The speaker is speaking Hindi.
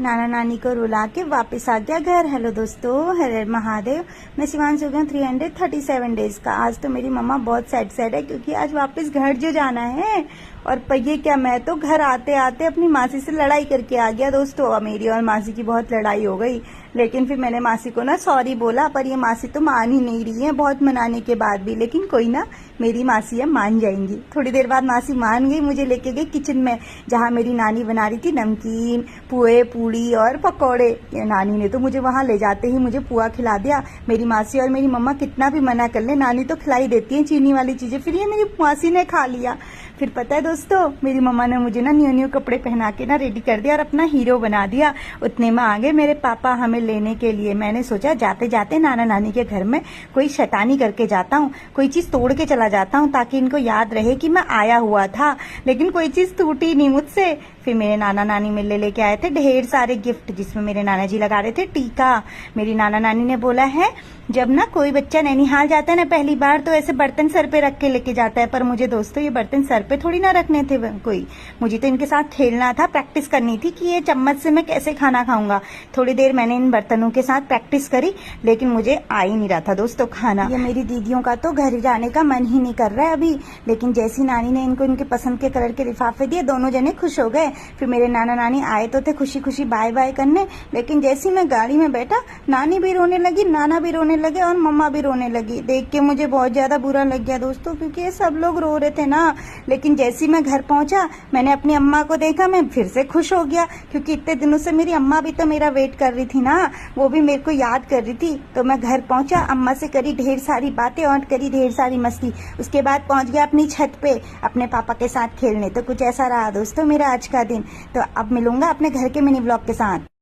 नाना नानी को रुला के वापस आ गया घर। हेलो दोस्तों, हर हर महादेव। मैं शिवांश हो गया 337 डेज का। आज तो मेरी मम्मा बहुत सैड है क्योंकि आज वापस घर जो जाना है। और ये क्या, मैं तो घर आते आते अपनी मासी से लड़ाई करके आ गया दोस्तों। मेरी और मासी की बहुत लड़ाई हो गई, लेकिन फिर मैंने मासी को ना सॉरी बोला, पर ये मासी तो मान ही नहीं रही है बहुत मनाने के बाद भी। लेकिन कोई ना, मेरी मासी है, मान जाएंगी। थोड़ी देर बाद मासी मान गई, मुझे लेके गई किचन में जहाँ मेरी नानी बना रही थी नमकीन, पुए, पूड़ी और पकौड़े। नानी ने तो मुझे वहां ले जाते ही मुझे पुआ खिला दिया। मेरी मासी और मेरी मम्मा कितना भी मना कर ले, नानी तो खिलाई देती है चीनी वाली चीजें। फिर ये मेरी मासी ने खा लिया। फिर पता है दोस्तों, मेरी मम्मा ने मुझे ना न्यू न्यू कपड़े पहना के ना रेडी कर दिया और अपना हीरो बना दिया। उतने में आ गए मेरे पापा हमें लेने के लिए। मैंने सोचा जाते जाते नाना नानी के घर में कोई शैतानी करके जाता हूँ, कोई चीज तोड़ के चला जाता हूँ ताकि इनको याद रहे कि मैं आया हुआ था। लेकिन कोई चीज टूटी नहीं मुझसे। फिर मेरे नाना नानी मेरे लेके आए थे ढेर सारे गिफ्ट, जिसमें मेरे नाना जी लगा रहे थे टीका। मेरी नाना नानी ने बोला है, जब ना कोई बच्चा नैनीहाल जाता है ना पहली बार, तो ऐसे बर्तन सर पे रख के लेके जाता है। पर मुझे दोस्तों ये बर्तन सर पे थोड़ी ना रखने थे कोई, मुझे तो इनके साथ खेलना था, प्रैक्टिस करनी थी कि ये चम्मच से मैं कैसे खाना खाऊंगा। थोड़ी देर मैंने इन बर्तनों के साथ प्रैक्टिस करी, लेकिन मुझे आ ही नहीं रहा था दोस्तों खाना। ये मेरी दीदियों का तो घर जाने का मन ही नहीं कर रहा है अभी। लेकिन जैसी नानी ने इनको इनके पसंद के कलर के लिफाफे दिए, दोनों जने खुश हो गए। फिर मेरे नाना नानी आए तो थे खुशी खुशी बाय बाय करने, लेकिन जैसी मैं गाड़ी में बैठा, नानी भी रोने लगी, नाना भी रोने लगे और मम्मा भी रोने लगी। देख के मुझे बहुत ज्यादा बुरा लग गया दोस्तों, क्योंकि ये सब लोग रो रहे थे ना। लेकिन जैसी मैं घर पहुंचा, मैंने अपनी अम्मा को देखा, मैं फिर से खुश हो गया, क्योंकि इतने दिनों से मेरी अम्मा भी तो मेरा वेट कर रही थी ना, वो भी मेरे को याद कर रही थी। तो मैं घर पहुंचा, अम्मा से करी ढेर सारी बातें और करी ढेर सारी मस्ती। उसके बाद पहुंच गया अपनी छत पे अपने पापा के साथ खेलने। तो कुछ ऐसा रहा दोस्तों मेरा आज का दिन। तो अब मिलूंगा अपने घर के मिनी ब्लॉग के साथ।